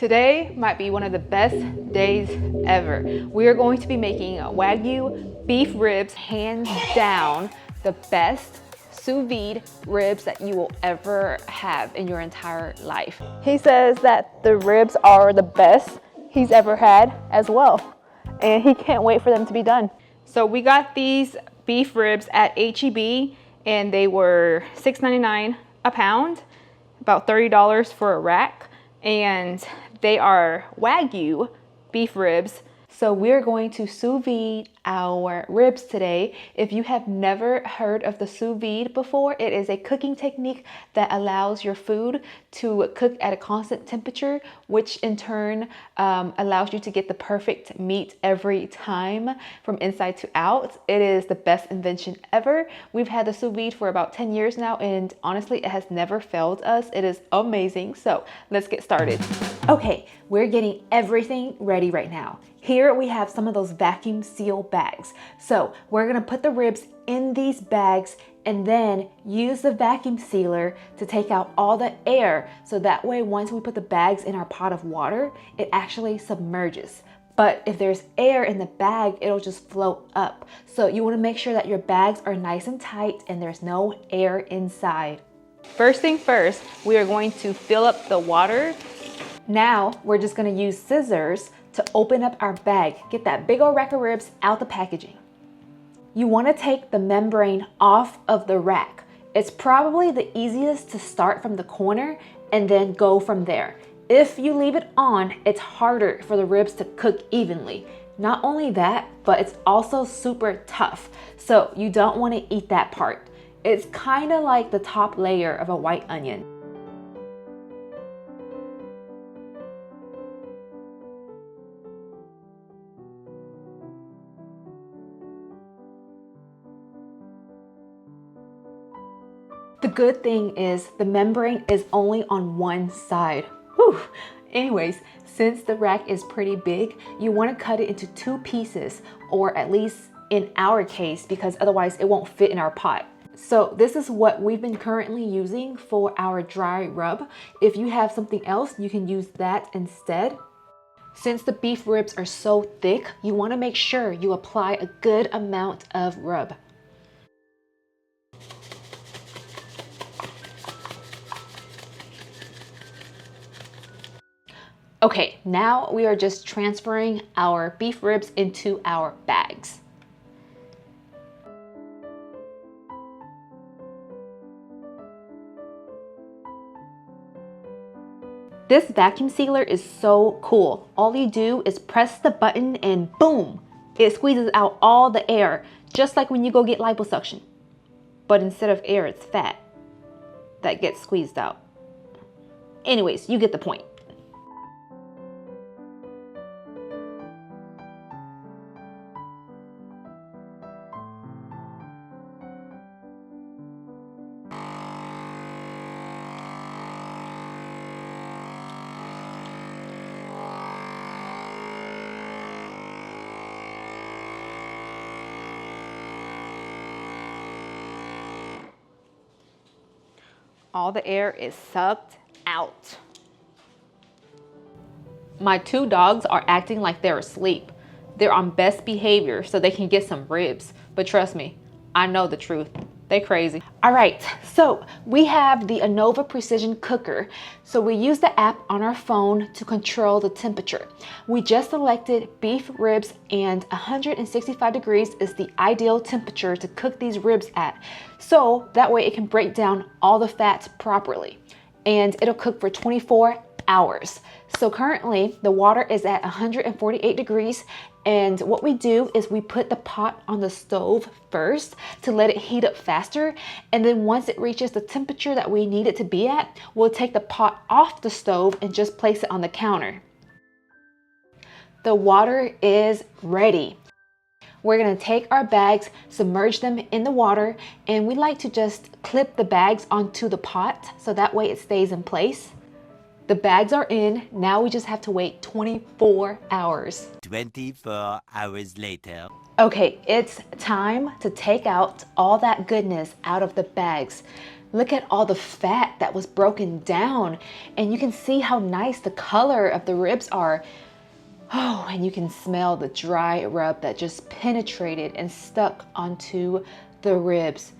Today might be one of the best days ever. We are going to be making Wagyu beef ribs, hands down the best sous vide ribs that you will ever have in your entire life. He says that the ribs are the best he's ever had as well, and he can't wait for them to be done. So we got these beef ribs at HEB and they were $6.99 a pound, about $30 for a rack, and they are Wagyu beef ribs. So we're going to sous vide our ribs today. If you have never heard of the sous vide before, it is a cooking technique that allows your food to cook at a constant temperature, which in turn allows you to get the perfect meat every time from inside to out. It is the best invention ever. We've had the sous vide for about 10 years now, and honestly, it has never failed us. It is amazing. So let's get started. Okay, we're getting everything ready right now. Here we have some of those vacuum seal bags. So we're gonna put the ribs in these bags and then use the vacuum sealer to take out all the air. So that way, once we put the bags in our pot of water, it actually submerges. But if there's air in the bag, it'll just float up. So you wanna make sure that your bags are nice and tight and there's no air inside. First thing first, we are going to fill up the water. Now we're just gonna use scissors to open up our bag. Get that big old rack of ribs out the packaging. You wanna take the membrane off of the rack. It's probably the easiest to start from the corner and then go from there. If you leave it on, it's harder for the ribs to cook evenly. Not only that, but it's also super tough. So you don't wanna eat that part. It's kinda like the top layer of a white onion. The good thing is the membrane is only on one side. Whew. Anyways, since the rack is pretty big, you want to cut it into 2 pieces, or at least in our case, because otherwise it won't fit in our pot. So this is what we've been currently using for our dry rub. If you have something else, you can use that instead. Since the beef ribs are so thick, you want to make sure you apply a good amount of rub. Okay, now we are just transferring our beef ribs into our bags. This vacuum sealer is so cool. All you do is press the button and boom, it squeezes out all the air, just like when you go get liposuction. But instead of air, it's fat that gets squeezed out. Anyways, you get the point. All the air is sucked out. My 2 dogs are acting like they're asleep. They're on best behavior so they can get some ribs. But trust me, I know the truth. They crazy. All right, so we have the Anova Precision Cooker. So we use the app on our phone to control the temperature. We just selected beef ribs, and 165 degrees is the ideal temperature to cook these ribs at. So that way it can break down all the fats properly, and it'll cook for 24 hours. So currently the water is at 148 degrees, and what we do is we put the pot on the stove first to let it heat up faster, and then once it reaches the temperature that we need it to be at, we'll take the pot off the stove and just place it on the counter. The water is ready. We're gonna take our bags, submerge them in the water, and we like to just clip the bags onto the pot so that way it stays in place. The bags are in. Now we just have to wait 24 hours. 24 hours later. Okay, it's time to take out all that goodness out of the bags. Look at all the fat that was broken down, and you can see how nice the color of the ribs are. Oh, and you can smell the dry rub that just penetrated and stuck onto the ribs.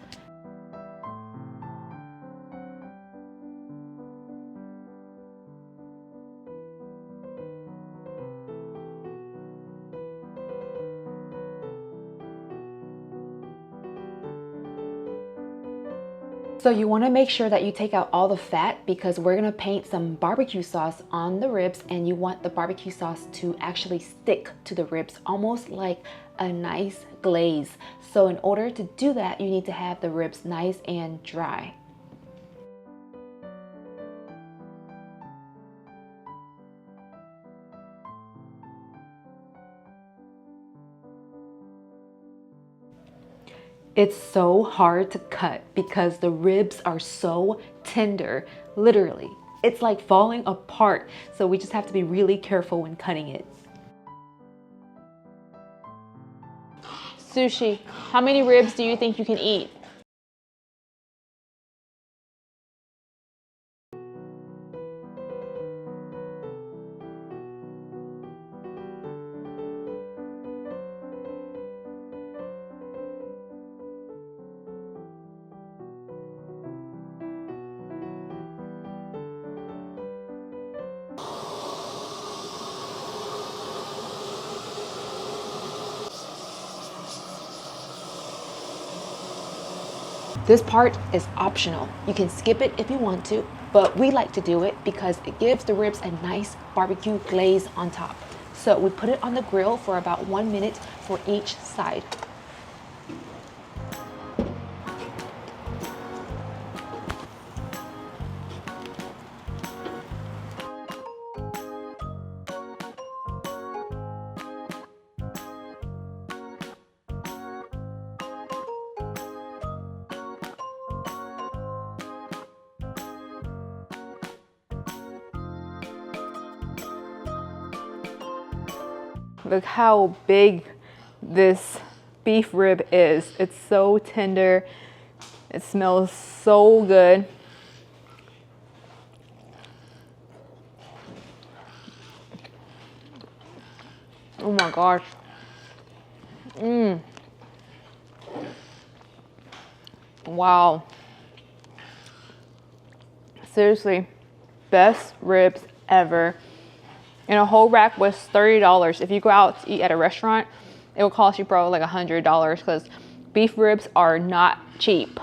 So you want to make sure that you take out all the fat because we're going to paint some barbecue sauce on the ribs, and you want the barbecue sauce to actually stick to the ribs almost like a nice glaze. So in order to do that, you need to have the ribs nice and dry. It's so hard to cut because the ribs are so tender, literally. It's like falling apart, so we just have to be really careful when cutting it. Sushi, how many ribs do you think you can eat? This part is optional. You can skip it if you want to, but we like to do it because it gives the ribs a nice barbecue glaze on top. So we put it on the grill for about 1 minute for each side. Look how big this beef rib is. It's so tender. It smells so good. Oh my gosh. Wow. Seriously, best ribs ever. And a whole rack was $30. If you go out to eat at a restaurant, it will cost you probably like $100 because beef ribs are not cheap.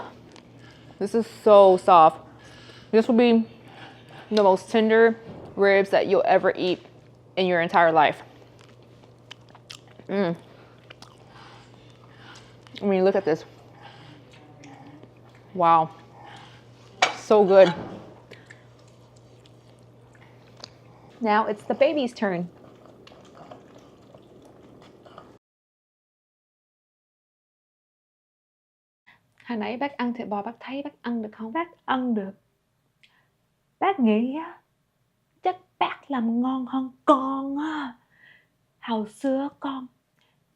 This is so soft. This will be the most tender ribs that you'll ever eat in your entire life. I mean, look at this. Wow. So good. Now it's the baby's turn. Hồi nãy bác ăn thịt bò, bác thấy bác ăn được không? Bác ăn được. Bác nghĩ chắc bác làm ngon hơn con á. Hồi xưa con,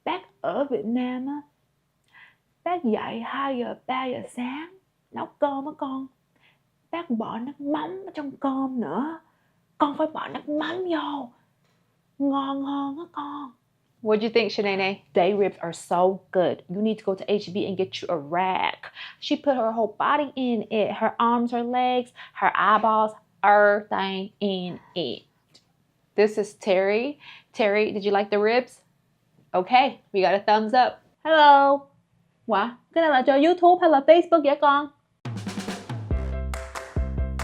bác ở Việt Nam á, bác dậy 2 giờ, 3 giờ sáng nấu cơm á con. Bác bỏ nước mắm ở trong cơm nữa. Con phải bỏ nước mắm vô. Ngon hơn á con. What do you think, Shanae? Day ribs are so good. You need to go to HEB and get you a rack. She put her whole body in it. Her arms, her legs, her eyeballs, everything in it. This is Terry. Terry, did you like the ribs? Okay, we got a thumbs up. Hello. Wow, cái này là cho YouTube hay là Facebook vậy con?